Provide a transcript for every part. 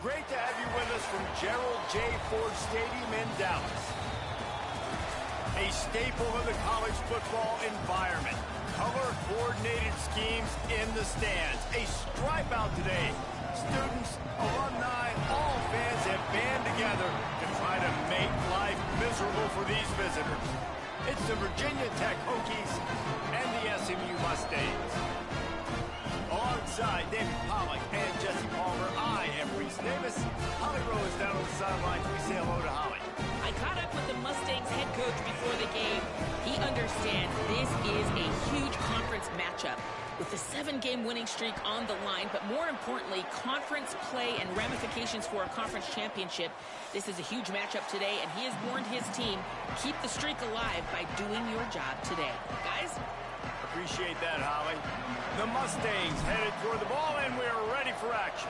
Great to have you with us from Gerald J. Ford Stadium in Dallas. A staple of the college football environment. Color-coordinated schemes in the stands. A stripe out today. Students, alumni, all fans have band together to try to make life miserable for these visitors. It's the Virginia Tech Hokies and the SMU Mustangs. Alongside David Pollack and Jesse Palmer, I am Reese Davis. Holly Rowe is down on the sidelines. We say hello to Holly. I caught up with the Mustangs head coach before the game. He understands this is a huge conference matchup with the 7-game winning streak on the line, but more importantly, conference play and ramifications for a conference championship. This is a huge matchup today, and he has warned his team, keep the streak alive by doing your job today. Guys? Appreciate that, Holly. The Mustangs headed toward the ball, and we are ready for action.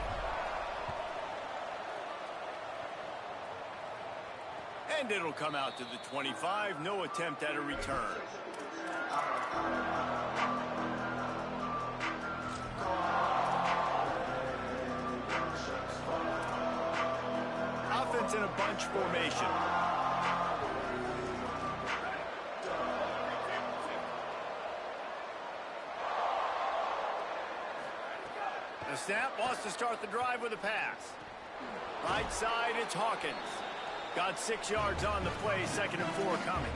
And it'll come out to the 25. No attempt at a return. Offense in a bunch formation. The snap wants to start the drive with a pass. Right side, it's Hawkins. Got 6 yards on the play, 2nd and 4 coming.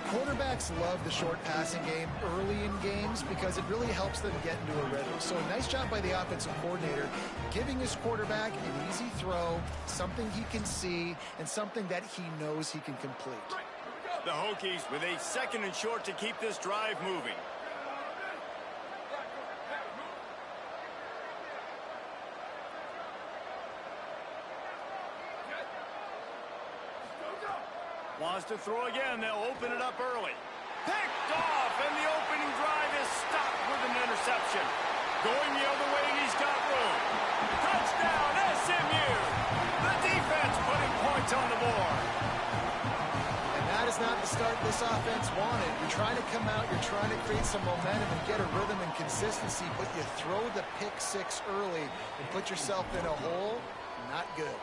Quarterbacks love the short passing game early in games because it really helps them get into a rhythm. So a nice job by the offensive coordinator giving his quarterback an easy throw, something he can see, and something that he knows he can complete. The Hokies with a 2nd and short to keep this drive moving. Wants to throw again. They'll open it up early. Picked off, and the opening drive is stopped with an interception. Going the other way, and he's got room. Touchdown, SMU! The defense putting points on the board. And that is not the start this offense wanted. You're trying to come out, you're trying to create some momentum and get a rhythm and consistency, but you throw the pick 6 early and put yourself in a hole. Not good.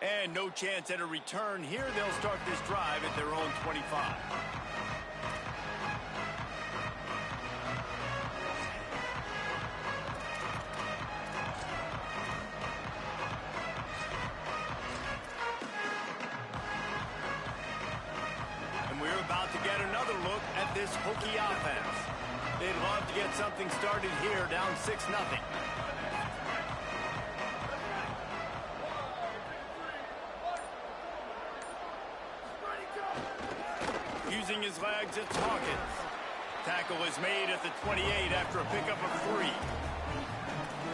And no chance at a return here. They'll start this drive at their own 25. And we're about to get another look at this Hokie offense. They'd love to get something started here, down 6-0. Using his legs, it's Hawkins. Tackle is made at the 28 after a pickup of 3.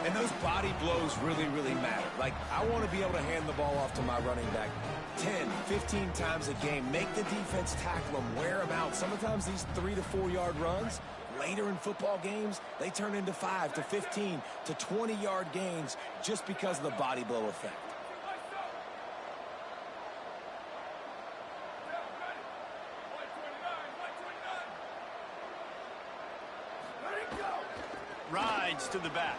And those body blows really, really matter. Like, I want to be able to hand the ball off to my running back 10, 15 times a game. Make the defense tackle them, wear them out. Sometimes these 3 to 4 yard runs, later in football games, they turn into 5 to 15 to 20 yard gains just because of the body blow effect. Rides to the back.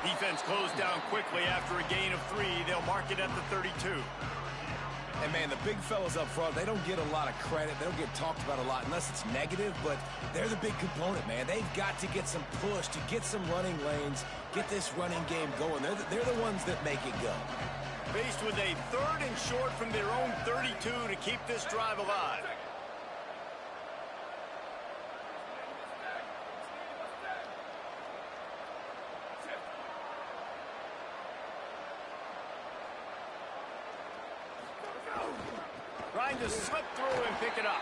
Defense closed down quickly after a gain of 3. They'll mark it at the 32. And, man, the big fellas up front, they don't get a lot of credit. They don't get talked about a lot unless it's negative, but they're the big component, man. They've got to get some push, to get some running lanes, get this running game going. They're the ones that make it go. Faced with a 3rd and short from their own 32 to keep this drive alive. Trying to slip through and pick it up.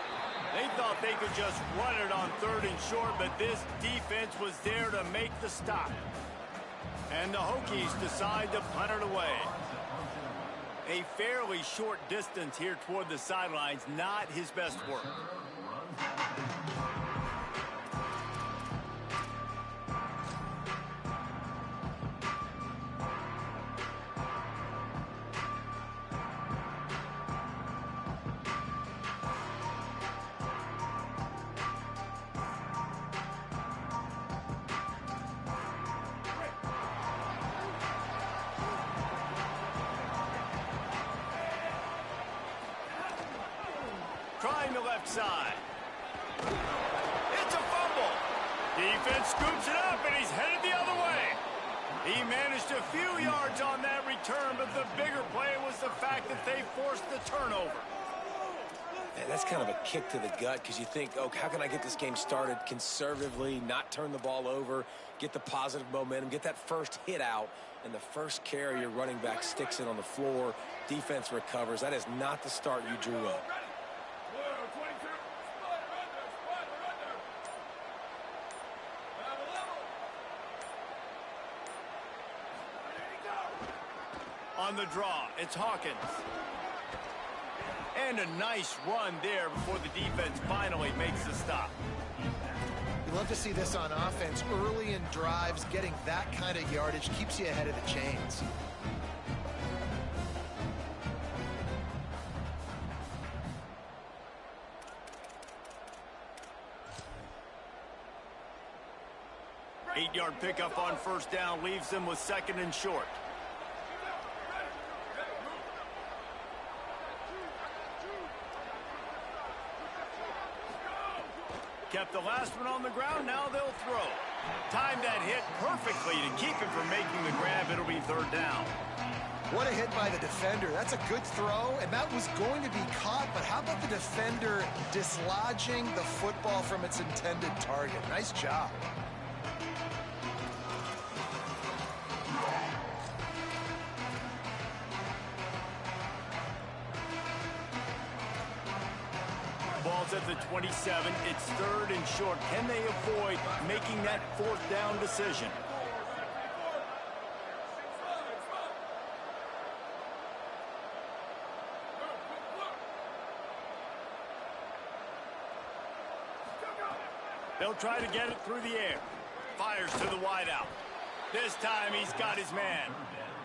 They thought they could just run it on 3rd and short, but this defense was there to make the stop. And the Hokies decide to punt it away. A fairly short distance here toward the sidelines, not his best work. find the left side. It's a fumble. Defense scoops it up, and he's headed the other way. He managed a few yards on that return, but the bigger play was the fact that they forced the turnover. Man, that's kind of a kick to the gut because you think, oh, how can I get this game started conservatively, not turn the ball over, get the positive momentum, get that first hit out, and the first carry your running back sticks it on the floor, defense recovers. That is not the start you drew up. On the draw, it's Hawkins. And a nice run there before the defense finally makes the stop. You love to see this on offense. Early in drives, getting that kind of yardage keeps you ahead of the chains. Eight-yard pickup on first down leaves them with 2nd and short. Kept the last one on the ground, now they'll throw. Timed that hit perfectly to keep him from making the grab. It'll be 3rd down. What a hit by the defender. That's a good throw, and that was going to be caught, but how about the defender dislodging the football from its intended target? Nice job. Ball's at the 27. It's 3rd and short. Can they avoid making that 4th down decision? They'll try to get it through the air. Fires to the wideout. This time he's got his man.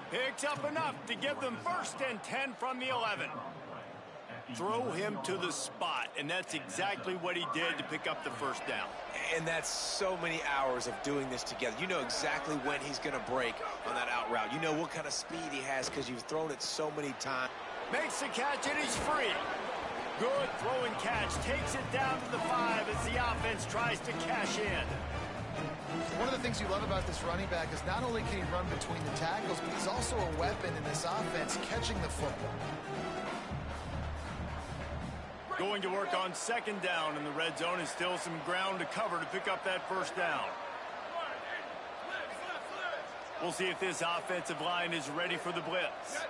Picks up enough to give them 1st and 10 from the 11. Throw him to the spot, and that's exactly what he did to pick up the 1st down. And that's so many hours of doing this together. You know exactly when he's going to break on that out route. You know what kind of speed he has because you've thrown it so many times. Makes the catch, and he's free. Good throw and catch. Takes it down to the 5 as the offense tries to cash in. One of the things you love about this running back is not only can he run between the tackles, but he's also a weapon in this offense catching the football. Going to work on 2nd down in the red zone, and still some ground to cover to pick up that 1st down. We'll see if this offensive line is ready for the blitz.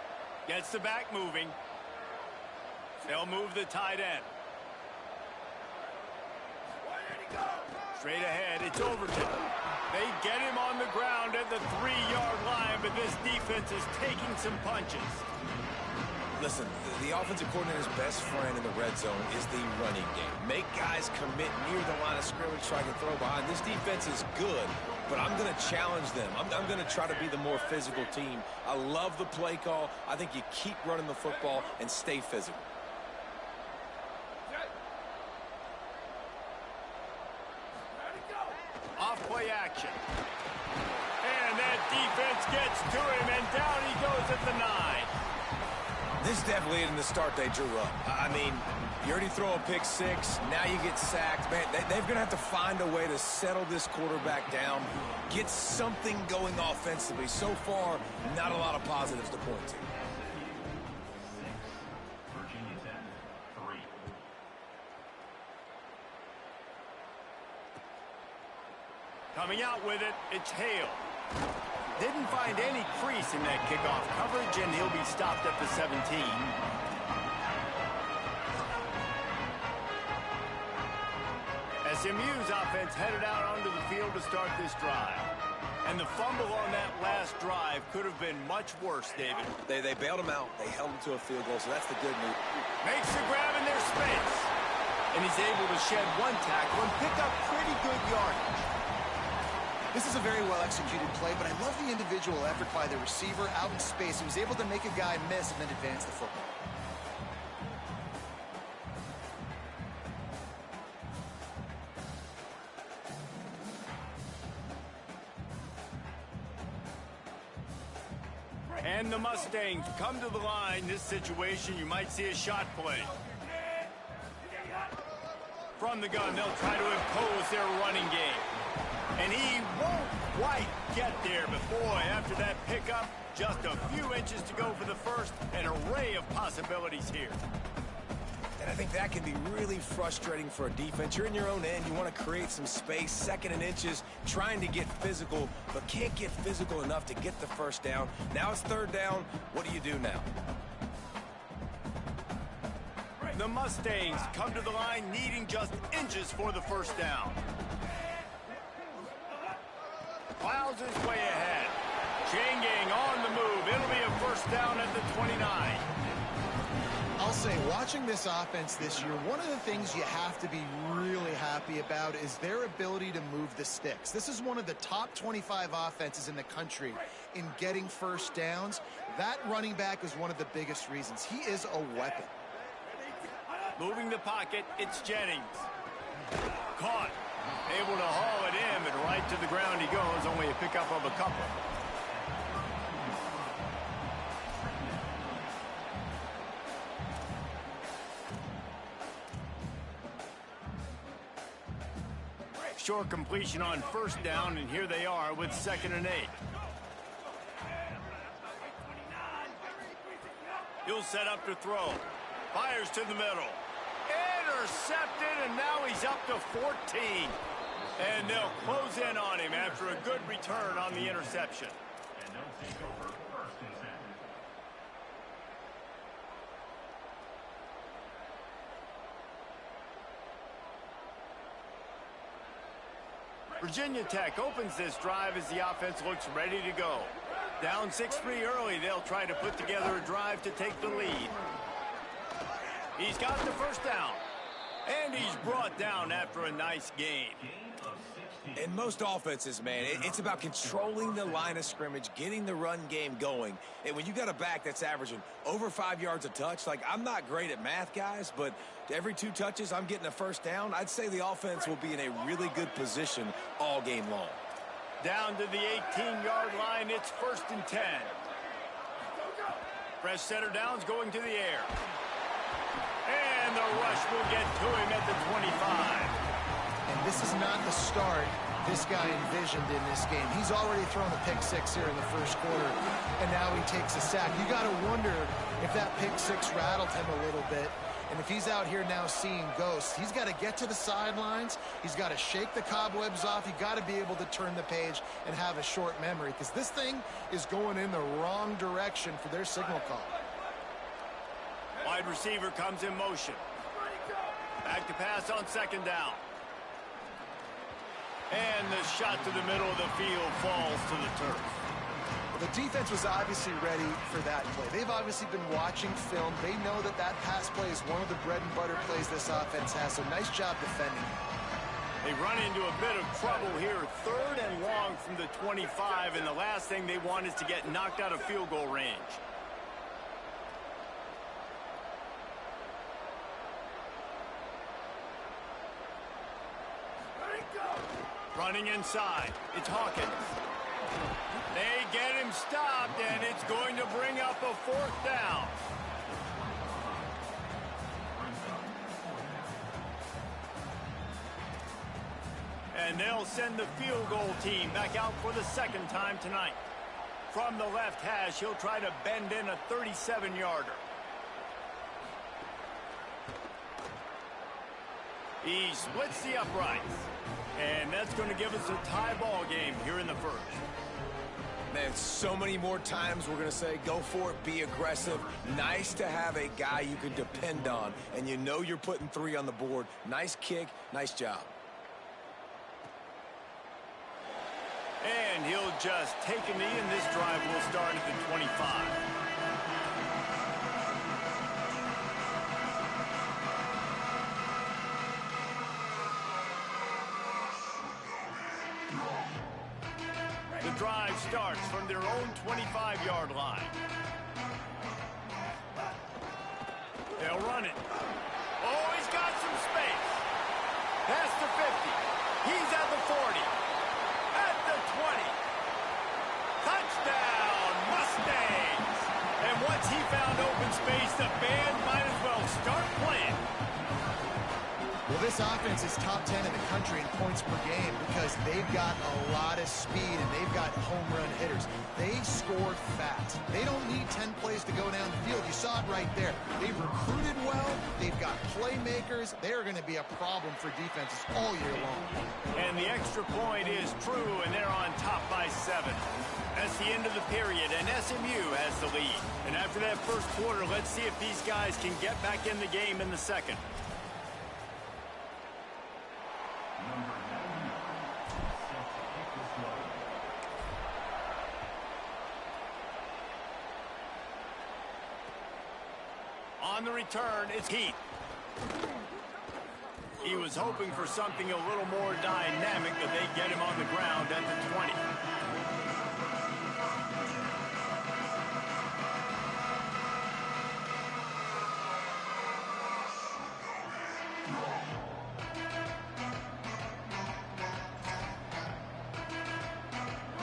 Gets the back moving. They'll move the tight end. Straight ahead, it's Overton. They get him on the ground at the 3-yard line, but this defense is taking some punches. Listen, the offensive coordinator's best friend in the red zone is the running game. Make guys commit near the line of scrimmage so I can throw behind. This defense is good, but I'm going to challenge them. I'm going to try to be the more physical team. I love the play call. I think you keep running the football and stay physical. Off-play action. And that defense gets to him, and down he goes at the 9. This definitely isn't the start they drew up. I mean, you already throw a pick 6, now you get sacked. Man, they're going to have to find a way to settle this quarterback down, get something going offensively. So far, not a lot of positives to point to. Coming out with it, it's Hale. Didn't find any crease in that kickoff coverage, and he'll be stopped at the 17. SMU's offense headed out onto the field to start this drive. And the fumble on that last drive could have been much worse, David. They bailed him out. They held him to a field goal, so that's the good news. Makes the grab in their space. And he's able to shed 1 tackle and pick up pretty good yardage. This is a very well-executed play, but I love the individual effort by the receiver out in space. He was able to make a guy miss and then advance the football. And the Mustangs come to the line. This situation, you might see a shot play. From the gun, they'll try to impose their running game. And he won't quite get there, but boy, after that pickup, just a few inches to go for the first. An array of possibilities here. And I think that can be really frustrating for a defense. You're in your own end. You want to create some space, 2nd and inches, trying to get physical, but can't get physical enough to get the first down. Now it's 3rd down. What do you do now? The Mustangs come to the line needing just inches for the first down. Plows his way ahead. Chain gang on the move. It'll be a first down at the 29. I'll say, watching this offense this year, one of the things you have to be really happy about is their ability to move the sticks. This is one of the top 25 offenses in the country in getting first downs. That running back is one of the biggest reasons. He is a weapon. Moving the pocket, it's Jennings. Caught. Able to haul it in, but right to the ground he goes. Only a pickup of a couple. Short completion on first down, and here they are with 2nd and 8. He'll set up to throw. Fires to the middle. Intercepted, and now he's up to 14. And they'll close in on him after a good return on the interception. And they'll take over 1st and 10. Virginia Tech opens this drive as the offense looks ready to go. Down 6-3 early, they'll try to put together a drive to take the lead. He's got the first down. And he's brought down after a nice gain. In most offenses, man, it's about controlling the line of scrimmage, getting the run game going. And when you got a back that's averaging over 5 yards a touch, like, I'm not great at math, guys, but every 2 touches, I'm getting a first down. I'd say the offense will be in a really good position all game long. Down to the 18-yard line, it's 1st and 10. Fresh center downs going to the air. And the rush will get to him at the 25. And this is not the start this guy envisioned in this game. He's already thrown a pick 6 here in the first quarter, and now he takes a sack. You got to wonder if that pick 6 rattled him a little bit. And if he's out here now seeing ghosts, he's got to get to the sidelines. He's got to shake the cobwebs off. You got to be able to turn the page and have a short memory, because this thing is going in the wrong direction for their signal call. Wide receiver comes in motion. Back to pass on 2nd down. And the shot to the middle of the field falls to the turf. The defense was obviously ready for that play. They've obviously been watching film. They know that that pass play is one of the bread and butter plays this offense has, so nice job defending. They run into a bit of trouble here. 3rd and long from the 25, and the last thing they want is to get knocked out of field goal range. Running inside, it's Hawkins. They get him stopped, and it's going to bring up a 4th down. And they'll send the field goal team back out for the 2nd time tonight. From the left hash, he'll try to bend in a 37-yarder. He splits the uprights. And that's going to give us a tie ball game here in the first. Man, so many more times we're going to say, go for it, be aggressive. Nice to have a guy you can depend on, and you know you're putting 3 on the board. Nice kick, nice job. And he'll just take a knee, and this drive will start at the 25. The drive starts from their own 25-yard line. They'll run it. Oh, he's got some space. Past the 50. He's at the 40. At the 20. Touchdown, Mustangs. And once he found open space, the band might as well start playing. This offense is top 10 in the country in points per game because they've got a lot of speed and they've got home run hitters. They scored fast. They don't need 10 plays to go down the field. You saw it right there. They've recruited well. They've got playmakers. They're going to be a problem for defenses all year long. And the extra point is true, and they're on top by 7. That's the end of the period, and SMU has the lead. And after that first quarter, let's see if these guys can get back in the game in the second. On the return, it's Heath. He was hoping for something a little more dynamic, but they get him on the ground at the 20.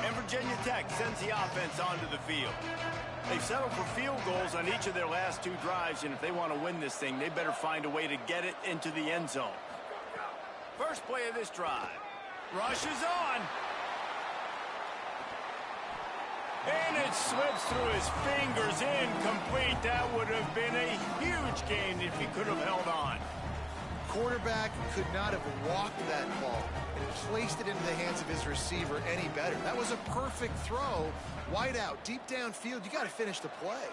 And Virginia Tech sends the offense onto the field. They've settled for field goals on each of their last 2 drives, and if they want to win this thing, they better find a way to get it into the end zone. First play of this drive. Rush is on. And it slips through his fingers, incomplete. That would have been a huge gain if he could have held on. Quarterback could not have walked that ball and placed it into the hands of his receiver any better. That was a perfect throw. Wide out, deep downfield. You got to finish the play.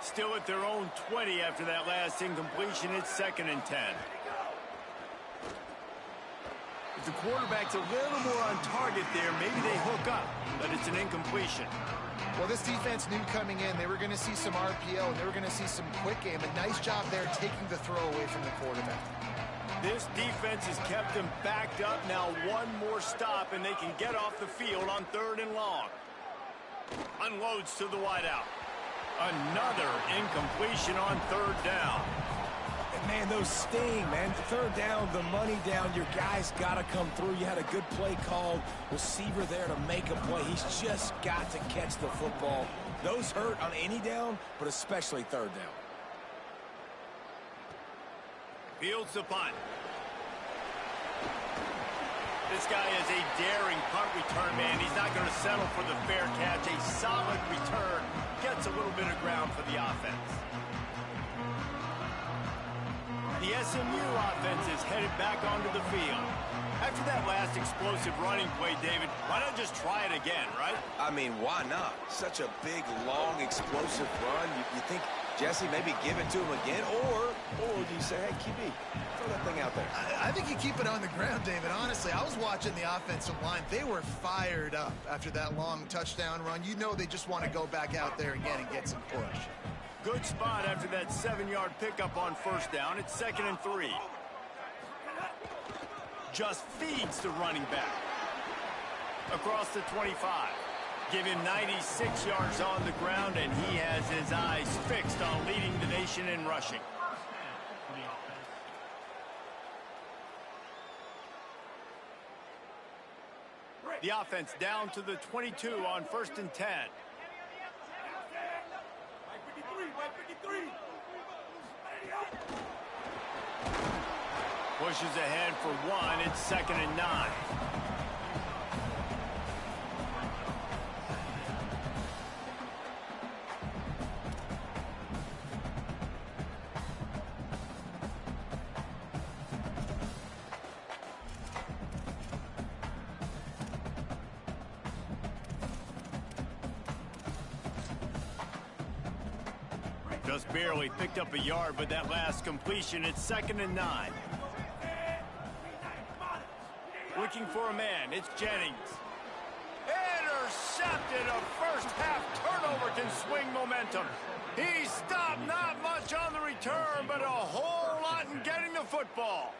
Still at their own 20 after that last incompletion. It's 2nd and 10. If the quarterback's a little more on target there, maybe they hook up, but it's an incompletion. Well, this defense knew coming in they were going to see some RPO and they were going to see some quick game. A nice job there taking the throw away from the quarterback. This defense has kept them backed up. Now one more stop and they can get off the field on 3rd and long. Unloads to the wideout. Another incompletion on 3rd down. And man, those sting, man. 3rd down, the money down. Your guy's got to come through. You had a good play called. Receiver there to make a play. He's just got to catch the football. Those hurt on any down, but especially 3rd down. Fields the punt. This guy is a daring punt return man. He's not going to settle for the fair catch. A solid return. Gets a little bit of ground for the offense. The SMU offense is headed back onto the field. After that last explosive running play, David, why not just try it again, right? I mean, why not? Such a big, long, explosive run. You think, Jesse, maybe give it to him again? Or do you say, hey, QB, throw that thing out there? I think you keep it on the ground, David. Honestly, I was watching the offensive line. They were fired up after that long touchdown run. You know they just want to go back out there again and get some push. Good spot after that 7-yard pickup on 1st down. It's 2nd and 3. Just feeds the running back. Across the 25. Give him 96 yards on the ground, and he has his eyes fixed on leading the nation in rushing. The offense down to the 22 on 1st and 10. Pushes ahead for 1. It's 2nd and 9. Just barely picked up a yard, but that last completion, it's 2nd and 9. Looking for a man, it's Jennings. Intercepted. A first half turnover can swing momentum. He stopped, not much on the return, but a whole lot in getting the football.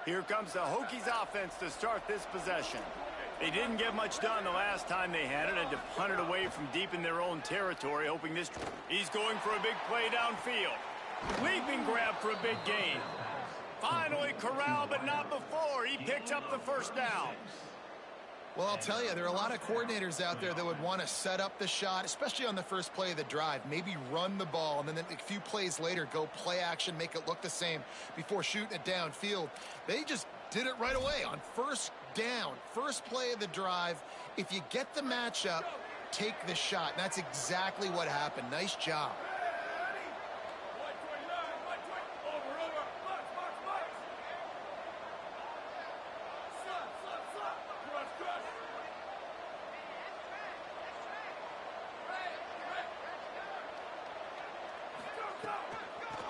Here comes the Hokies offense to start this possession. They didn't get much done the last time they had it to punt it away from deep in their own territory, hoping this... He's going for a big play downfield. Leaping grab for a big gain. Finally corralled, but not before. He picks up the first down. Well, I'll tell you, there are a lot of coordinators out there that would want to set up the shot, especially on the first play of the drive. Maybe run the ball, and then a few plays later, go play action, make it look the same before shooting it downfield. They just did it right away on first down, first play of the drive. If you get the matchup, take the shot. And that's exactly what happened. Nice job.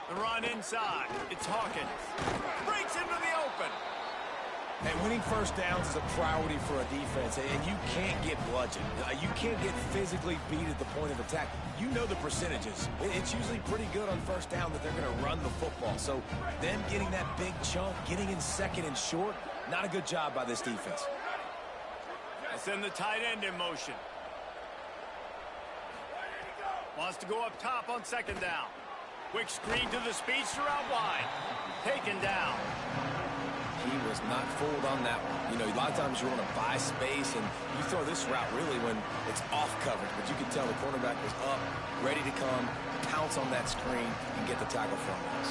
The run inside. It's Hawkins. Breaks into the open. And winning first downs is a priority for a defense, and you can't get bludgeoned. You can't get physically beat at the point of attack. You know the percentages. It's usually pretty good on first down that they're going to run the football. So them getting that big chunk, getting in second and short, not a good job by this defense. They send the tight end in motion. Wants to go up top on second down. Quick screen to the speedster out wide. Taken down. He was not fooled on that one. You know, a lot of times you want to buy space, and you throw this route really when it's off coverage. But you can tell the cornerback was up, ready to come, pounce on that screen, and get the tackle from us.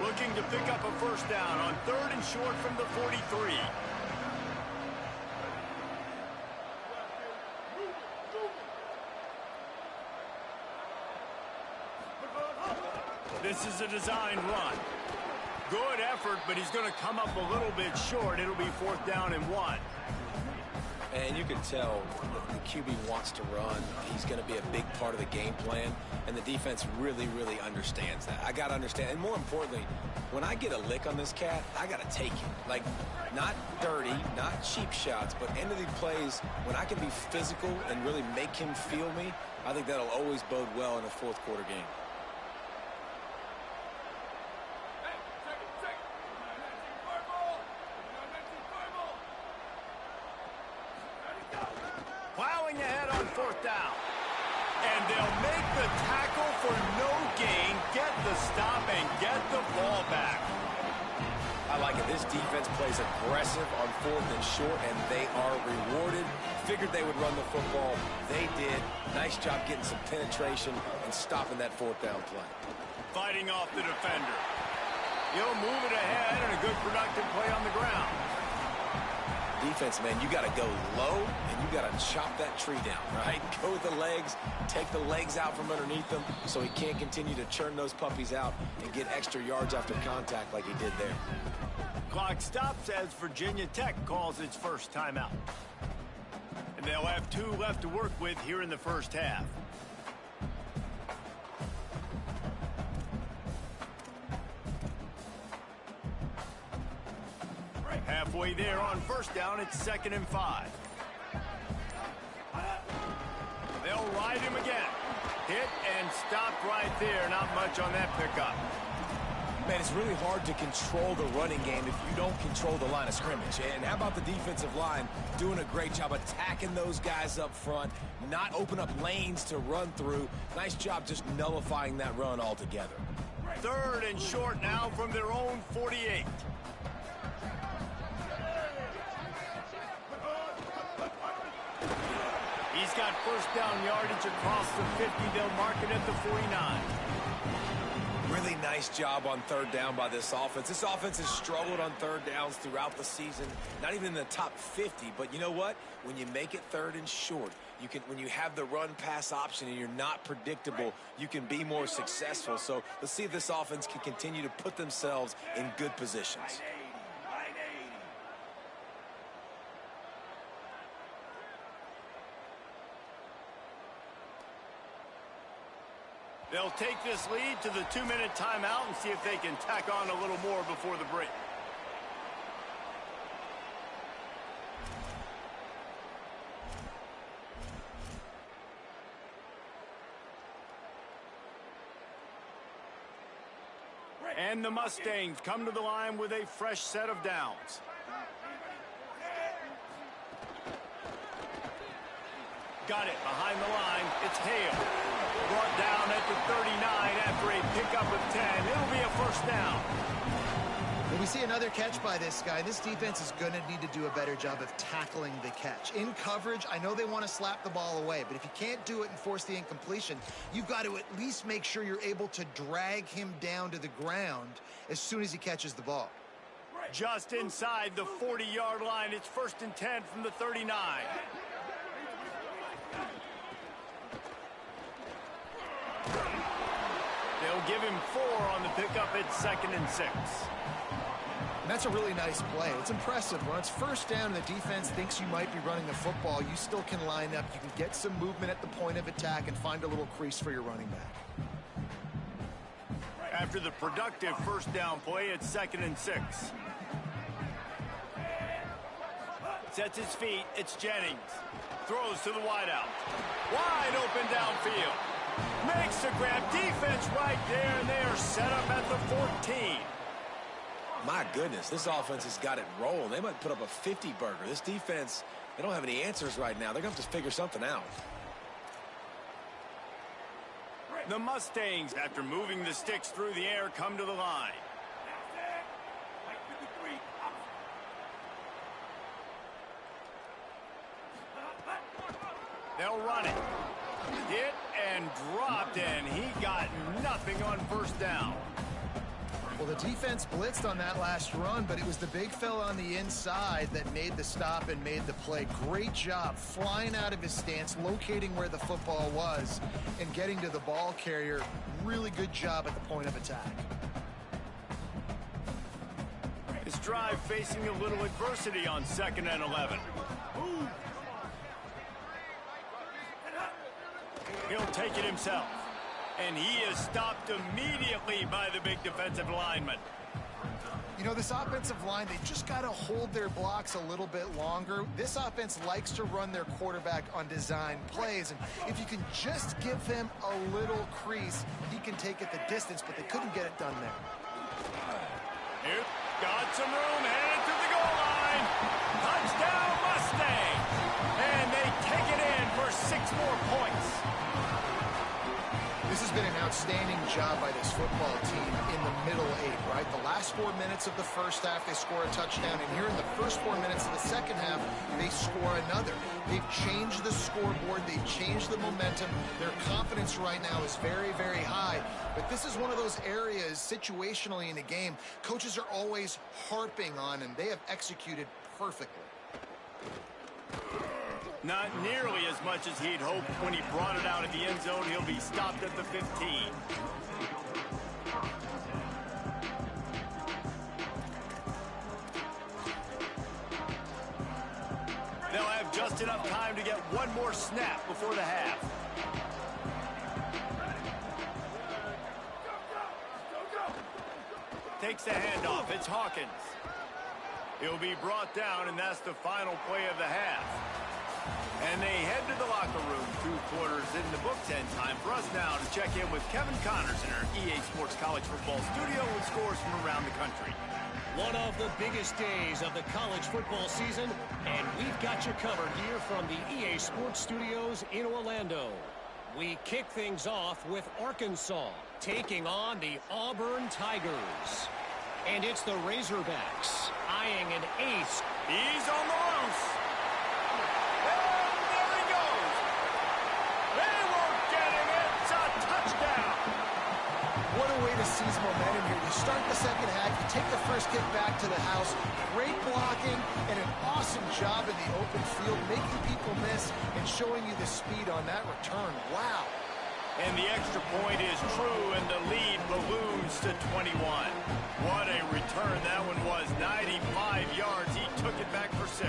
Looking to pick up a first down on third and short from the 43. This is a design run. Good effort, but he's going to come up a little bit short. It'll be fourth down and 1. And you can tell the QB wants to run. He's going to be a big part of the game plan, and the defense really, really understands that. I got to understand, and more importantly, when I get a lick on this cat, I got to take it. Like, not dirty, not cheap shots, but end of the plays, when I can be physical and really make him feel me, I think that'll always bode well in a fourth quarter game. Plowing ahead on fourth down. And they'll make the tackle for no gain, get the stop, and get the ball back. I like it. This defense plays aggressive on fourth and short, and they are rewarded. Figured they would run the football. They did. Nice job getting some penetration and stopping that fourth down play. Fighting off the defender. He'll move it ahead, and a good productive play on the ground. Defense, man, you got to go low, and you got to chop that tree down, right? Go with the legs, take the legs out from underneath them so he can't continue to churn those puppies out and get extra yards after contact like he did there. Clock stops as Virginia Tech calls its first timeout. And they'll have 2 left to work with here in the first half. Halfway there on first down, it's 2nd and 5. They'll ride him again. Hit and stop right there. Not much on that pickup. Man, it's really hard to control the running game if you don't control the line of scrimmage. And how about the defensive line doing a great job attacking those guys up front, not open up lanes to run through. Nice job just nullifying that run altogether. 3rd and short now from their own 48. He's got first down yardage across the 50. They'll mark it at the 49. Really nice job on third down by this offense. This offense has struggled on third downs throughout the season, not even in the top 50. But you know what? When you make it 3rd and short, you can, when you have the run-pass option and you're not predictable, you can be more successful. So let's see if this offense can continue to put themselves in good positions. They'll take this lead to the 2-minute timeout and see if they can tack on a little more before the break. And the Mustangs come to the line with a fresh set of downs. Got it behind the line. It's Hale. Brought down at the 39 after a pickup of 10. It'll be a first down. When we see another catch by this guy, this defense is going to need to do a better job of tackling the catch. In coverage, I know they want to slap the ball away, but if you can't do it and force the incompletion, you've got to at least make sure you're able to drag him down to the ground as soon as he catches the ball. Just inside the 40-yard line. It's 1st and 10 from the 39. They'll give him 4 on the pickup at 2nd and 6. And that's a really nice play. It's impressive. When it's first down and the defense thinks you might be running the football, you still can line up. You can get some movement at the point of attack and find a little crease for your running back. After the productive first down play, it's 2nd and 6. Sets his feet. It's Jennings. Throws to the wideout. Wide open downfield. Makes the grab. Defense right there, and they are set up at the 14. My goodness, this offense has got it rolling. They might put up a 50-burger. This defense, they don't have any answers right now. They're going to have to figure something out. The Mustangs, after moving the sticks through the air, come to the line. They'll run it. Hit and dropped, and he got nothing on first down. Well, the defense blitzed on that last run, but it was the big fella on the inside that made the stop and made the play. Great job flying out of his stance, locating where the football was, and getting to the ball carrier. Really good job at the point of attack. His drive facing a little adversity on 2nd and 11. He'll take it himself. And he is stopped immediately by the big defensive lineman. You know, this offensive line, they just got to hold their blocks a little bit longer. This offense likes to run their quarterback on design plays. And if you can just give him a little crease, he can take it the distance, but they couldn't get it done there. Here, got some room, headed to the goal line. Touchdown, Mustangs. And they take it in for 6 more points. This has been an outstanding job by this football team in the middle 8, right? The last 4 minutes of the first half, they score a touchdown. And here in the first 4 minutes of the second half, they score another. They've changed the scoreboard. They've changed the momentum. Their confidence right now is very, very high. But this is one of those areas situationally in the game coaches are always harping on, and they have executed perfectly. Not nearly as much as he'd hoped when he brought it out at the end zone. He'll be stopped at the 15. They'll have just enough time to get one more snap before the half. Takes the handoff. It's Hawkins. He'll be brought down, and that's the final play of the half. And they head to the locker room. 2 quarters in the books, and time for us now to check in with Kevin Connors in our EA Sports College Football studio with scores from around the country. One of the biggest days of the college football season, and we've got you covered here from the EA Sports Studios in Orlando. We kick things off with Arkansas taking on the Auburn Tigers. And it's the Razorbacks eyeing an ace. He's on the loose. And there he goes. They won't get him. It's a touchdown. What a way to seize momentum here. You start the second half, you take the first kick back to the house. Great blocking and an awesome job in the open field, making people miss and showing you the speed on that return. Wow. And the extra point is true, and the lead balloons to 21. What a return that one was. 95 yards. He took it back for 6.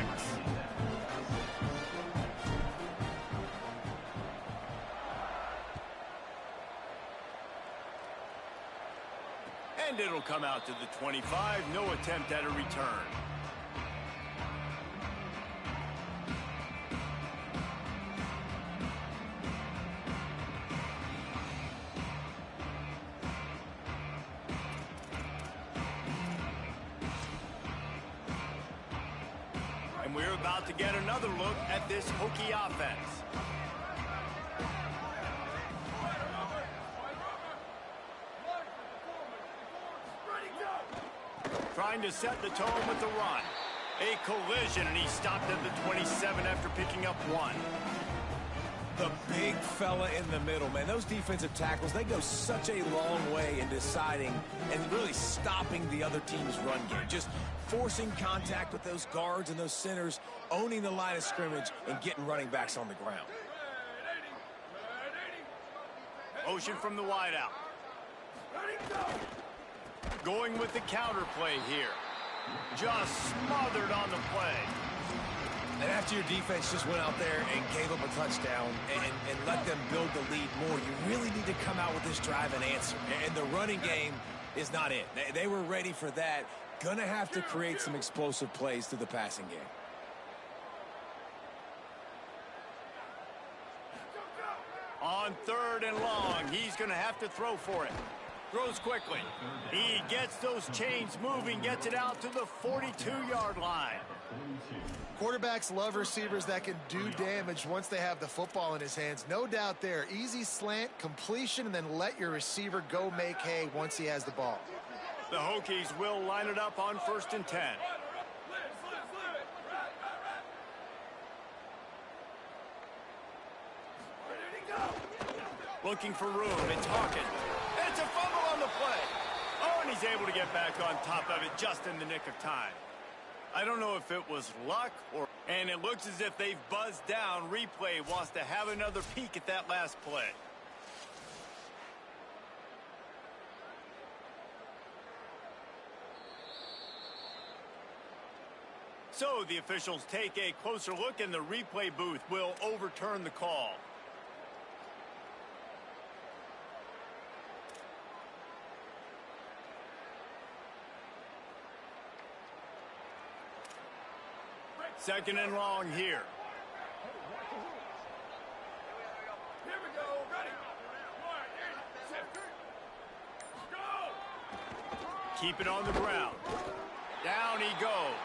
And it'll come out to the 25. No attempt at a return. And we're about to get another look at this Hokie offense. Trying to set the tone with the run. A collision, and he stopped at the 27 after picking up 1. The big fella in the middle, man. Those defensive tackles, they go such a long way in deciding and really stopping the other team's run game. Just forcing contact with those guards and those centers, owning the line of scrimmage, and getting running backs on the ground. Motion from the wideout. Going with the counter play here. Just smothered on the play. And after your defense just went out there and gave up a touchdown and let them build the lead more, you really need to come out with this drive and answer. And the running game is not it. They were ready for that. Gonna have to create some explosive plays through the passing game. On 3rd and long, he's going to have to throw for it. Throws quickly. He gets those chains moving, gets it out to the 42-yard line. Quarterbacks love receivers that can do damage once they have the football in his hands. No doubt there. Easy slant, completion, and then let your receiver go make hay once he has the ball. The Hokies will line it up on 1st and 10. Looking for room. It's Hawkins. It's a fumble on the play. Oh, and he's able to get back on top of it just in the nick of time. I don't know if it was luck or... And it looks as if they've buzzed down. Replay wants to have another peek at that last play. So the officials take a closer look, and the replay booth will overturn the call. Second and long here. Here we go. Ready. Keep it on the ground. Down he goes.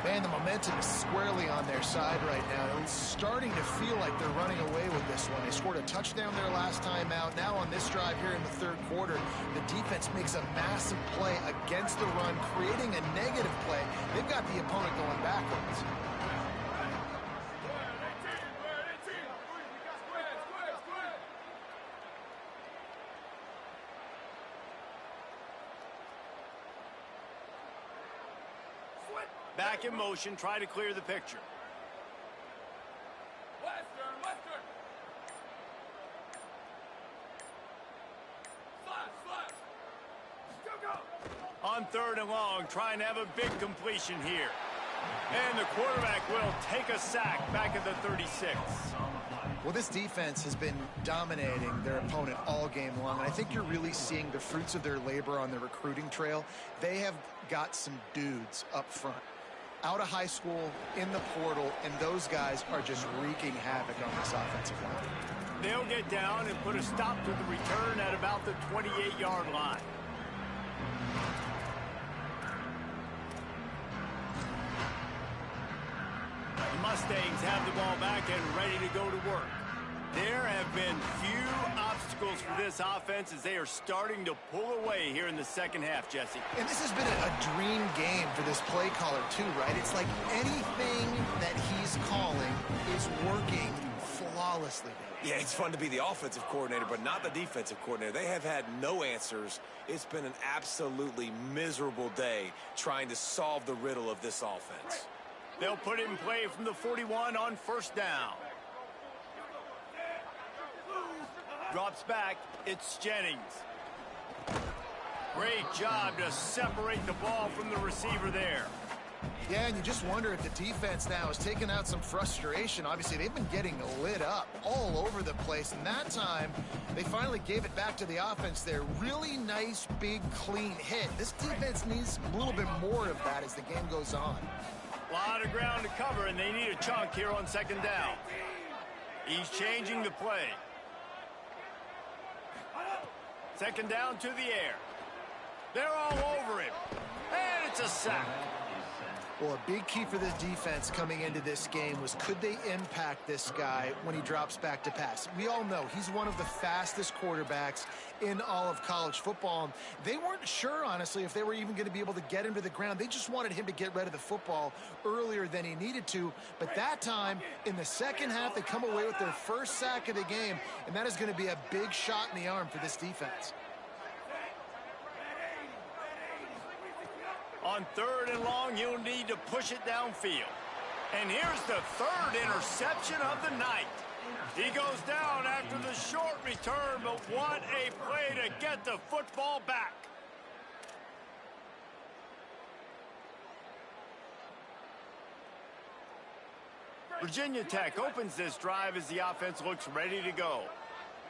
Man, the momentum is squarely on their side right now. It's starting to feel like they're running away with this one. They scored a touchdown their last time out. Now on this drive here in the 3rd quarter, the defense makes a massive play against the run, creating a negative play. They've got the opponent going backwards. Back in motion, try to clear the picture. Western. On 3rd and long, trying to have a big completion here. And the quarterback will take a sack back at the 36. Well, this defense has been dominating their opponent all game long, and I think you're really seeing the fruits of their labor on the recruiting trail. They have got some dudes up front, out of high school, in the portal, and those guys are just wreaking havoc on this offensive line. They'll get down and put a stop to the return at about the 28-yard line. The Mustangs have the ball back and ready to go to work. There have been few obstacles for this offense as they are starting to pull away here in the second half, Jesse. And this has been a dream game for this play caller too, right? It's like anything that he's calling is working flawlessly. Yeah, it's fun to be the offensive coordinator, but not the defensive coordinator. They have had no answers. It's been an absolutely miserable day trying to solve the riddle of this offense. They'll put it in play from the 41 on 1st down. Drops back, it's Jennings. Great job to separate the ball from the receiver there. Yeah, and you just wonder if the defense now is taking out some frustration. Obviously, they've been getting lit up all over the place, and that time, they finally gave it back to the offense there. Really nice, big, clean hit. This defense needs a little bit more of that as the game goes on. A lot of ground to cover, and they need a chunk here on 2nd down. He's changing the play. 2nd down to the air. They're all over him. And it's a sack. Well, a big key for this defense coming into this game was, could they impact this guy when he drops back to pass? We all know he's one of the fastest quarterbacks in all of college football. They weren't sure, honestly, if they were even going to be able to get him to the ground. They just wanted him to get rid of the football earlier than he needed to. But that time, in the second half, they come away with their first sack of the game, and that is going to be a big shot in the arm for this defense. On 3rd and long, you'll need to push it downfield. And here's the 3rd interception of the night. He goes down after the short return, but what a play to get the football back. Virginia Tech opens this drive as the offense looks ready to go.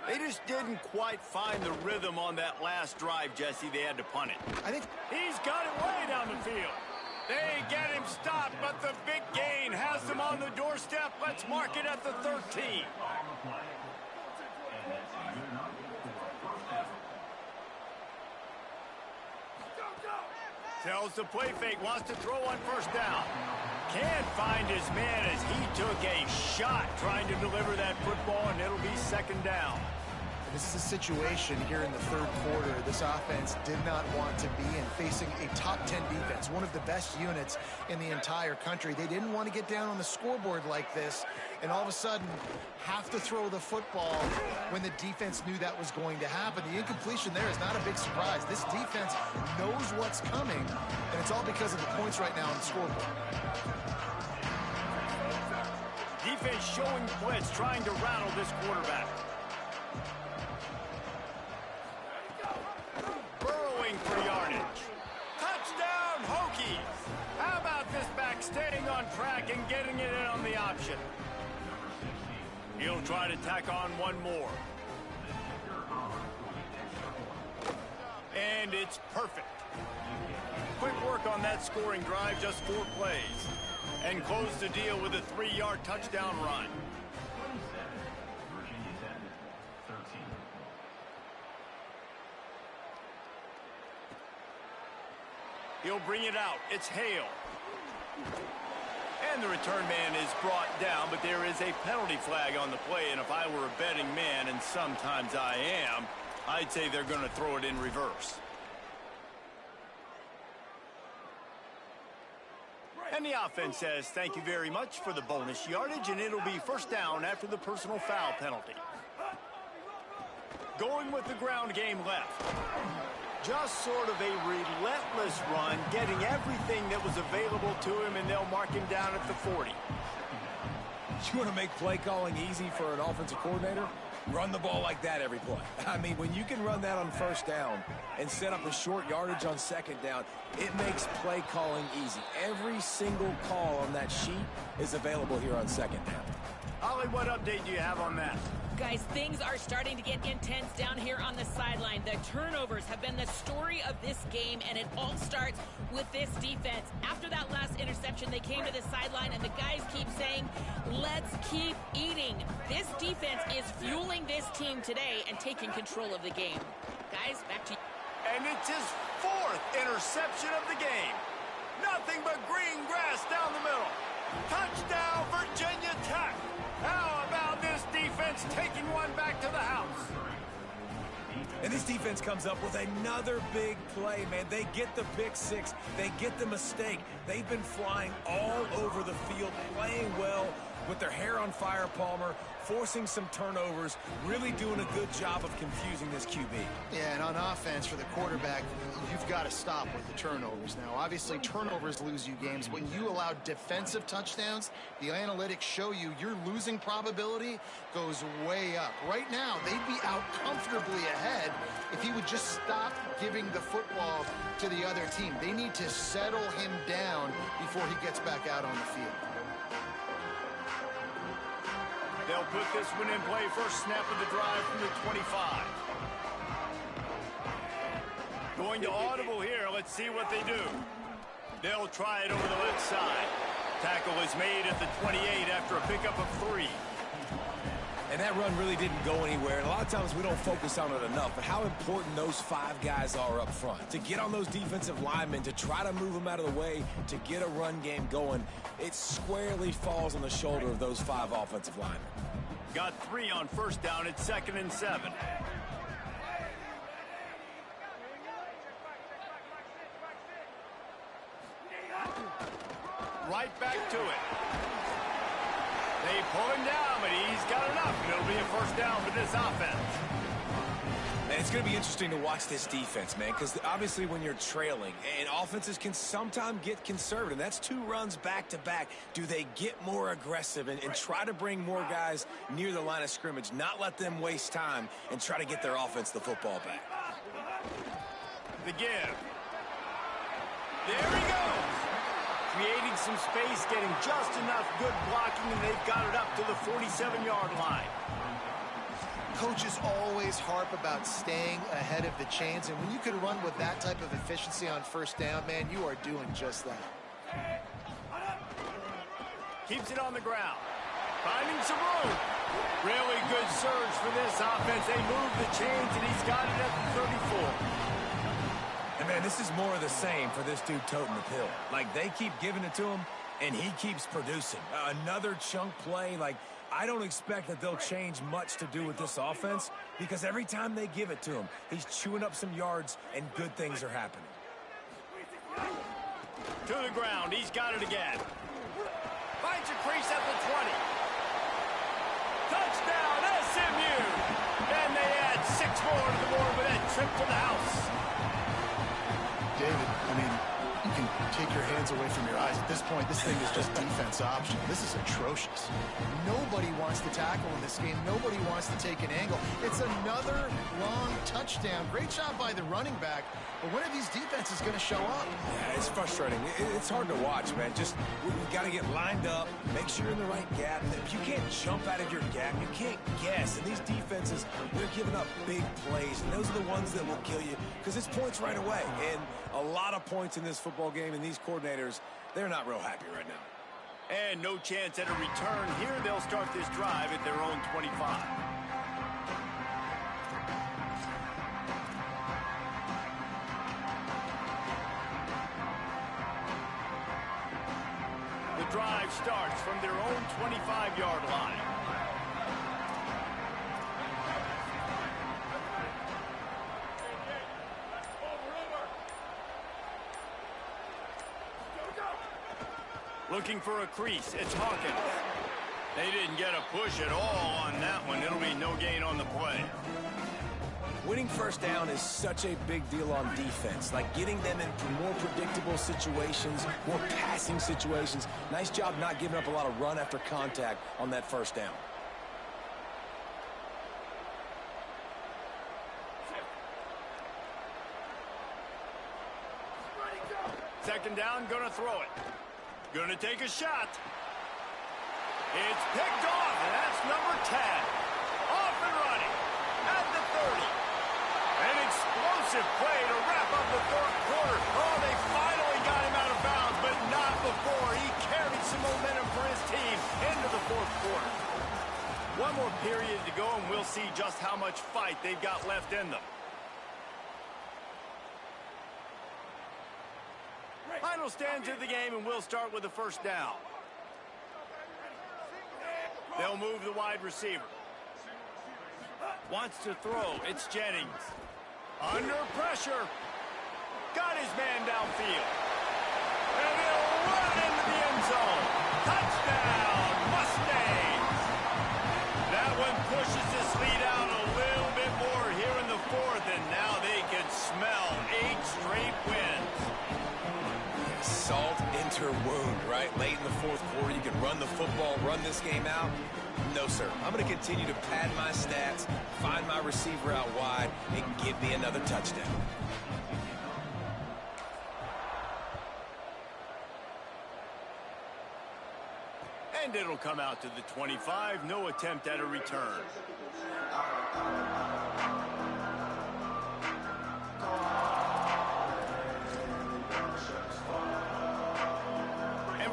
They just didn't quite find the rhythm on that last drive, Jesse. They had to punt it. I think he's got it way down the field. They get him stopped, but the big gain has them on the doorstep. Let's mark it at the 13. Tells the play fake, wants to throw on 1st down. Can't find his man as he took a shot trying to deliver that football, and it'll be 2nd down. This is a situation here in the 3rd quarter this offense did not want to be in, facing a top 10 defense, one of the best units in the entire country. They didn't want to get down on the scoreboard like this and all of a sudden have to throw the football when the defense knew that was going to happen. The incompletion there is not a big surprise. This defense knows what's coming, and it's all because of the points right now on the scoreboard. Defense showing blitz, trying to rattle this quarterback. Burrowing for yardage. Touchdown, Hokies! How about this back staying on track and getting it in on the option? He'll try to tack on one more. And it's perfect. Quick work on that scoring drive, just 4 plays. And close the deal with a 3-yard touchdown run. He'll bring it out. It's Hale. And the return man is brought down, but there is a penalty flag on the play, and if I were a betting man, and sometimes I am, I'd say they're going to throw it in reverse. And the offense says thank you very much for the bonus yardage, and it'll be 1st down after the personal foul penalty. Going with the ground game left. Just sort of a relentless run, getting everything that was available to him, and they'll mark him down at the 40. You want to make play calling easy for an offensive coordinator? Run the ball like that every play. I mean, when you can run that on 1st down and set up a short yardage on 2nd down, it makes play calling easy. Every single call on that sheet is available here on 2nd down. Holly, what update do you have on that? Guys, things are starting to get intense down here on the sideline. The turnovers have been the story of this game, and it all starts with this defense. After that last interception, they came to the sideline, and the guys keep saying, let's keep eating. This defense is fueling this team today and taking control of the game. Guys, back to you. And it's his 4th interception of the game. Nothing but green grass down the middle. Touchdown, Virginia Tech. How about this defense taking one back to the house? And this defense comes up with another big play, man. They get the pick 6. They get the mistake. They've been flying all over the field, playing well with their hair on fire, Palmer, forcing some turnovers, really doing a good job of confusing this QB. Yeah, and on offense for the quarterback, you've got to stop with the turnovers. Now, obviously, turnovers lose you games. When you allow defensive touchdowns, the analytics show you your losing probability goes way up. Right now, they'd be out comfortably ahead if he would just stop giving the football to the other team. They need to settle him down before he gets back out on the field. They'll put this one in play. First snap of the drive from the 25. Going to audible here. Let's see what they do. They'll try it over the left side. Tackle is made at the 28 after a pickup of 3. And that run really didn't go anywhere. And a lot of times we don't focus on it enough, but how important those 5 guys are up front. To get on those defensive linemen, to try to move them out of the way, to get a run game going, it squarely falls on the shoulder of those 5 offensive linemen. Got 3 on first down at 2nd and 7. Right back to it. They pull him down, but he's got enough. It'll be a first down for this offense. And it's going to be interesting to watch this defense, man, because obviously when you're trailing, and offenses can sometimes get conservative. That's 2 runs back-to-back. Do they get more aggressive and try to bring more guys near the line of scrimmage, not let them waste time, and try to get their offense the football back? The give. There he goes. Creating some space, getting just enough good blocking, and they've got it up to the 47-yard line. Coaches always harp about staying ahead of the chains, and when you can run with that type of efficiency on first down, man, you are doing just that. Keeps it on the ground. Finding some room. Really good surge for this offense. They move the chains, and he's got it at the 34. And, man, this is more of the same for this dude toting the pill. Like, they keep giving it to him, and he keeps producing. Another chunk play. Like, I don't expect that they'll change much to do with this offense because every time they give it to him, he's chewing up some yards, and good things are happening. To the ground. He's got it again. Finds a crease at the 20. Touchdown, SMU. And they add 6 more to the board with that trip to the house. David, I mean, you can take your hands away from your eyes. At this point, this thing is just defense option. This is atrocious. Nobody wants to tackle in this game. Nobody wants to take an angle. It's another long touchdown. Great job by the running back. But when are these defenses going to show up? Yeah, it's frustrating. It's hard to watch, man. Just, we've got to get lined up, make sure you're in the right gap. If you can't jump out of your gap, you can't guess. And these defenses, they're giving up big plays, and those are the ones that will kill you because it's points right away. And a lot of points in this football game, and these coordinators, they're not real happy right now. And no chance at a return here. They'll start this drive at their own 25. The drive starts from their own 25-yard line. Looking for a crease. It's Hawkins. They didn't get a push at all on that one. It'll be no gain on the play. Winning first down is such a big deal on defense, like getting them into more predictable situations, more passing situations. Nice job not giving up a lot of run after contact on that first down. Second down, gonna throw it. Gonna take a shot. It's picked off, and that's number 10. Off and running at the 30. An explosive play to wrap up the 3rd quarter. Oh, they finally got him out of bounds, but not before. He carried some momentum for his team into the 4th quarter. One more period to go, and we'll see just how much fight they've got left in them. Final stanza of the game, and we'll start with the first down. They'll move the wide receiver. Wants to throw. It's Jennings. Under pressure. Got his man downfield. And he'll run into the end zone. Touchdown, Mustangs. That one pushes this lead out a little bit more here in the 4th, and now they can smell 8 straight wins. Salt into wound, right? Late in the 4th quarter, you can run the football, run this game out. No, sir. I'm going to continue to pad my stats, find my receiver out wide, and give me another touchdown. And it'll come out to the 25. No attempt at a return.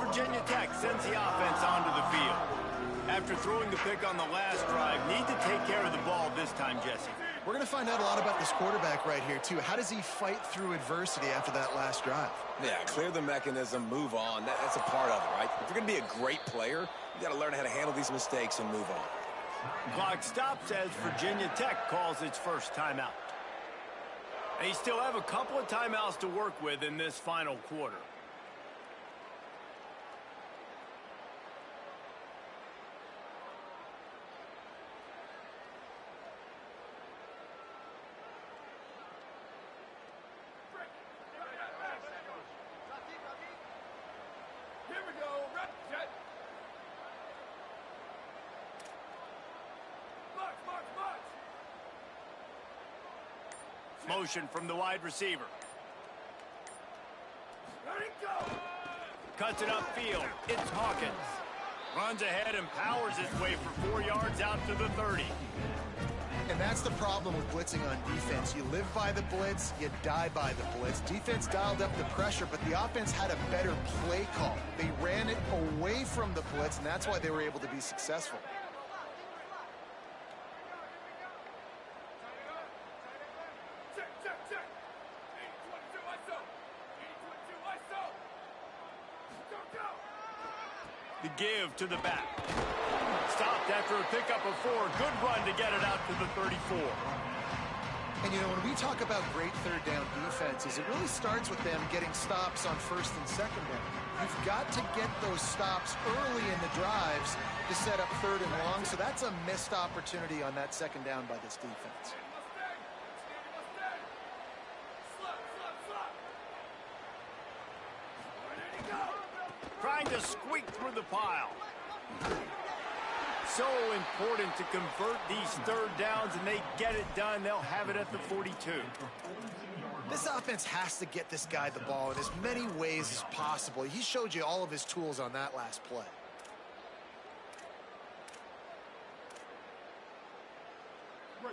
Virginia Tech sends the offense onto the field. After throwing the pick on the last drive, need to take care of the ball this time, Jesse. We're going to find out a lot about this quarterback right here, too. How does he fight through adversity after that last drive? Yeah, clear the mechanism, move on. That's a part of it, right? If you're going to be a great player, you got to learn how to handle these mistakes and move on. Clock stops as Virginia Tech calls its first timeout. They still have a couple of timeouts to work with in this final quarter. Motion from the wide receiver. Cuts it upfield. It's Hawkins. Runs ahead and powers his way for 4 yards out to the 30. And that's the problem with blitzing on defense. You live by the blitz, you die by the blitz. Defense dialed up the pressure, but the offense had a better play call. They ran it away from the blitz, and that's why they were able to be successful. The give to the back. Stopped after a pickup of 4. Good run to get it out to the 34. And, you know, when we talk about great third down defenses, it really starts with them getting stops on first and second down. You've got to get those stops early in the drives to set up third and long, so that's a missed opportunity on that second down by this defense. Trying to squeak through the pile. So important to convert these third downs, and they get it done. They'll have it at the 42. This offense has to get this guy the ball in as many ways as possible. He showed you all of his tools on that last play.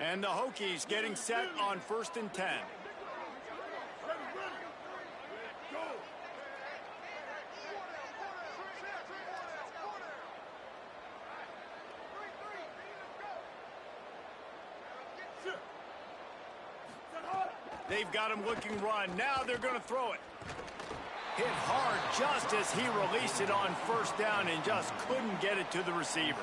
And the Hokies getting set on 1st and 10. They've got him looking run. Now they're going to throw it. Hit hard just as he released it on 1st down and just couldn't get it to the receiver.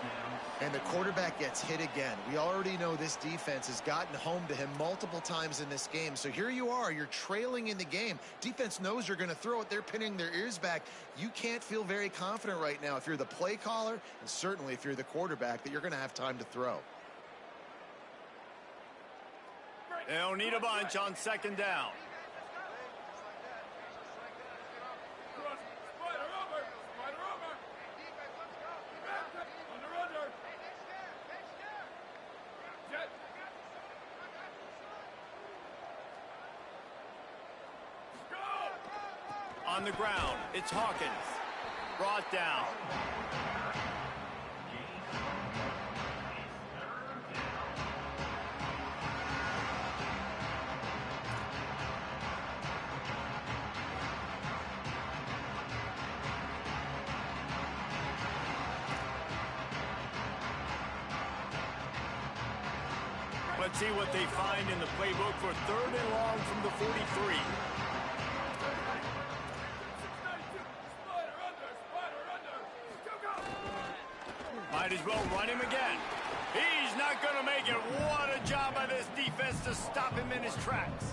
And the quarterback gets hit again. We already know this defense has gotten home to him multiple times in this game. So here you are. You're trailing in the game. Defense knows you're going to throw it. They're pinning their ears back. You can't feel very confident right now if you're the play caller, and certainly if you're the quarterback, that you're going to have time to throw. They'll need a bunch on 2nd down. On the ground, it's Hawkins. Brought down. Let's see what they find in the playbook for 3rd and long from the 43. Might as well run him again. He's not going to make it. What a job by this defense to stop him in his tracks.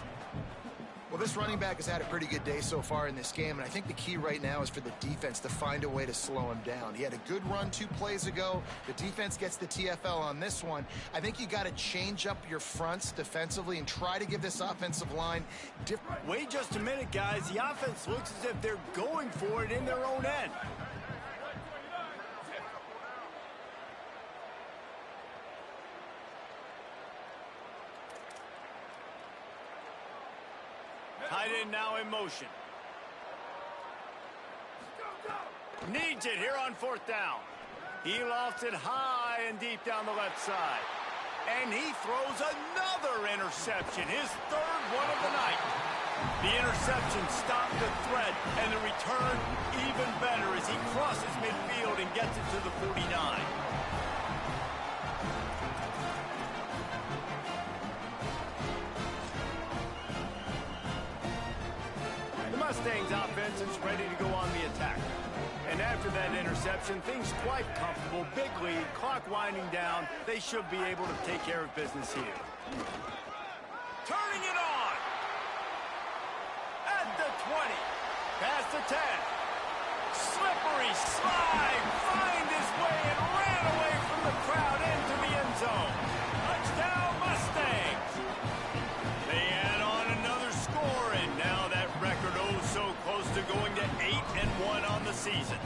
Well, this running back has had a pretty good day so far in this game, and I think the key right now is for the defense to find a way to slow him down. He had a good run 2 plays ago. The defense gets the TFL on this one. I think you got to change up your fronts defensively and try to give this offensive line different. Wait just a minute, guys. The offense looks as if they're going for it in their own end. Tight end now in motion. Needs it here on 4th down. He lofts it high and deep down the left side. And he throws another interception, his 3rd one of the night. The interception stopped the threat, and the return even better as he crosses midfield and gets it to the 49. The Mustangs offense is ready to go on the attack. And after that interception, things quite comfortable. Big lead, clock winding down. They should be able to take care of business here. Turning it on! At the 20. Past the 10. Slippery slide. Find his way and ran away from the crowd into the end zone. Touchdown Mustangs! They add on another score, and now that record oh so close to going to 8-1 on the season.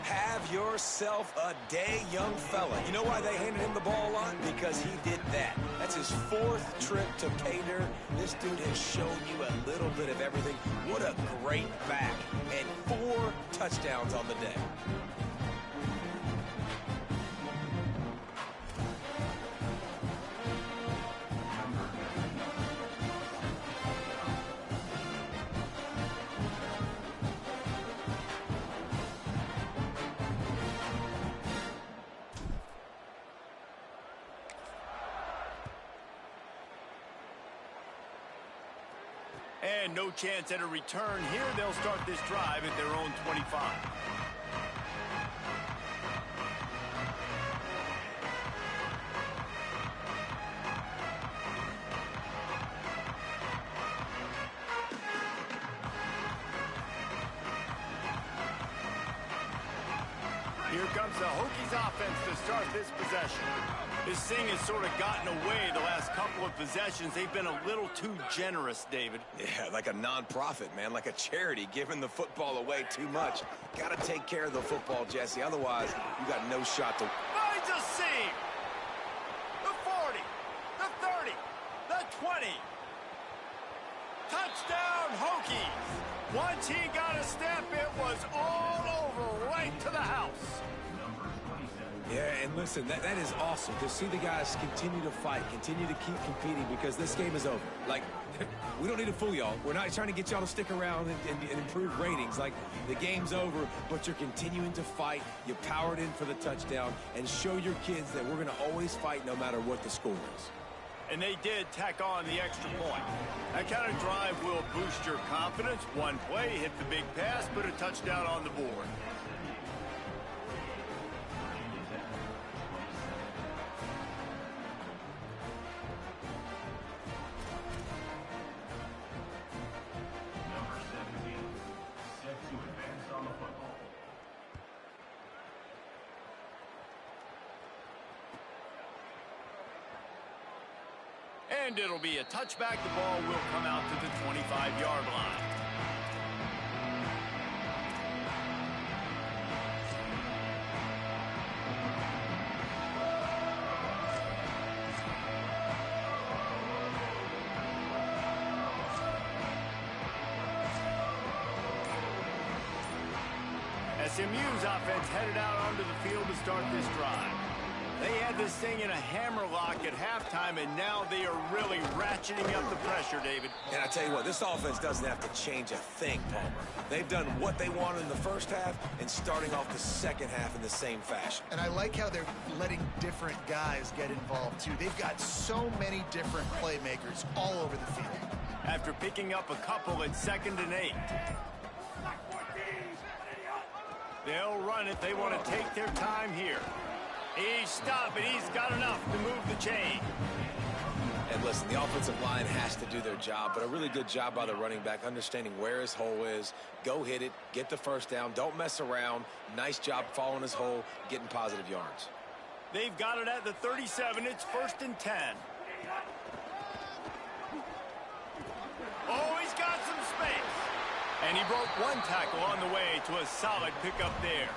Have yourself a day, young fella. You know why they handed him the ball a lot? Because he did that. That's his 4th trip to pay dirt. This dude has shown you a little bit of everything. What a great back. And 4 touchdowns on the day. And no chance at a return here. They'll start this drive at their own 25. Here comes the Hokies offense to start this possession. This thing has sort of gotten away the last couple of possessions. They've been a little too generous, David. Yeah, like a non-profit, man, like a charity, giving the football away too much. Got to take care of the football, Jesse. Otherwise, you got no shot to... Finds a seam! The 40, the 30, the 20. Touchdown, Hokies! Once he got a step, it was all over, right to the house. Yeah, and listen, that is awesome to see the guys continue to fight, continue to keep competing, because this game is over. Like, we don't need to fool y'all. We're not trying to get y'all to stick around and improve ratings. Like, the game's over, but you're continuing to fight. You powered in for the touchdown, and show your kids that we're going to always fight no matter what the score is. And they did tack on the extra point. That kind of drive will boost your confidence. One play, hit the big pass, put a touchdown on the board. And it'll be a touchback. The ball will come out to the 25-yard line. SMU's offense headed out onto the field to start this drive. They had this thing in a hammerlock at halftime, and now they are really ratcheting up the pressure, David. And I tell you what, this offense doesn't have to change a thing, Palmer. They've done what they wanted in the first half and starting off the second half in the same fashion. And I like how they're letting different guys get involved, too. They've got so many different playmakers all over the field. After picking up a couple at 2nd and 8. They'll run it. They want to take their time here. He's stopping. He's got enough to move the chain. And listen, the offensive line has to do their job, but a really good job by the running back, understanding where his hole is. Go hit it, get the first down, don't mess around. Nice job following his hole, getting positive yards. They've got it at the 37. It's 1st and 10. Oh, he's got some space. And he broke one tackle on the way to a solid pickup there.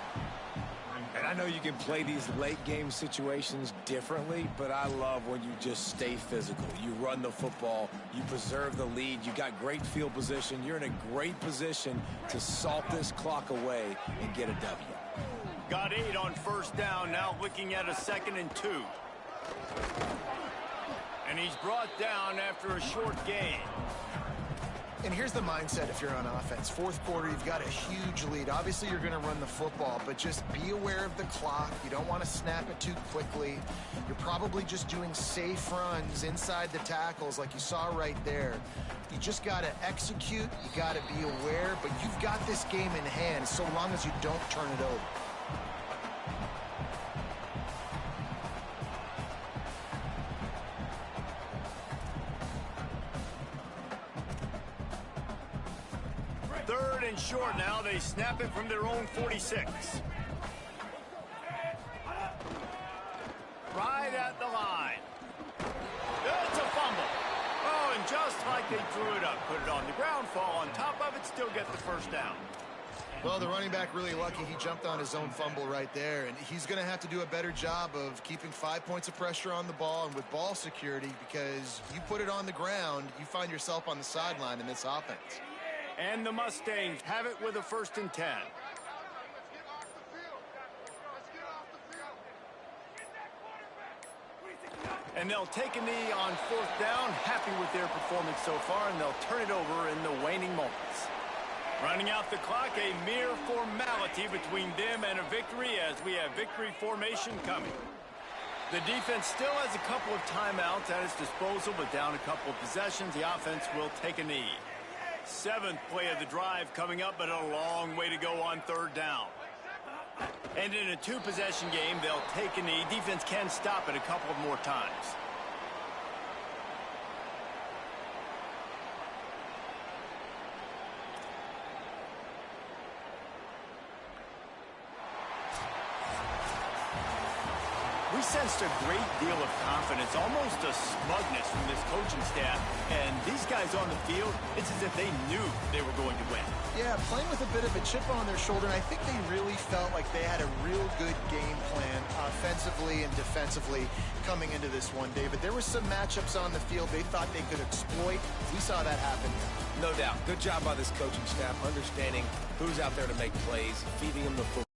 And I know you can play these late game situations differently, but I love when you just stay physical. You run the football, you preserve the lead, you got great field position, you're in a great position to salt this clock away and get a W. Got 8 on 1st down, now looking at a 2nd and 2. And he's brought down after a short gain. And here's the mindset if you're on offense. Fourth quarter, you've got a huge lead. Obviously, you're going to run the football, but just be aware of the clock. You don't want to snap it too quickly. You're probably just doing safe runs inside the tackles like you saw right there. You just got to execute. You got to be aware, but you've got this game in hand so long as you don't turn it over. Third and short now. They snap it from their own 46. Right at the line. It's a fumble. Oh, and just like they threw it up, put it on the ground, fall on top of it, still get the first down. Well, the running back really lucky he jumped on his own fumble right there, and he's going to have to do a better job of keeping 5 points of pressure on the ball and with ball security, because you put it on the ground, you find yourself on the sideline in this offense. And the Mustangs have it with a 1st and 10. And they'll take a knee on 4th down, happy with their performance so far, and they'll turn it over in the waning moments. Running out the clock, a mere formality between them and a victory as we have victory formation coming. The defense still has a couple of timeouts at its disposal, but down a couple of possessions, the offense will take a knee. 7th play of the drive coming up, but a long way to go on 3rd down. And in a 2-possession game, they'll take a knee. Defense can stop it a couple of more times. We sensed a great deal of confidence, almost a smugness from this coaching staff. And these guys on the field, it's as if they knew they were going to win. Yeah, playing with a bit of a chip on their shoulder, and I think they really felt like they had a real good game plan offensively and defensively coming into this one, David. There were some matchups on the field they thought they could exploit. We saw that happen. No doubt. Good job by this coaching staff understanding who's out there to make plays, feeding them the football.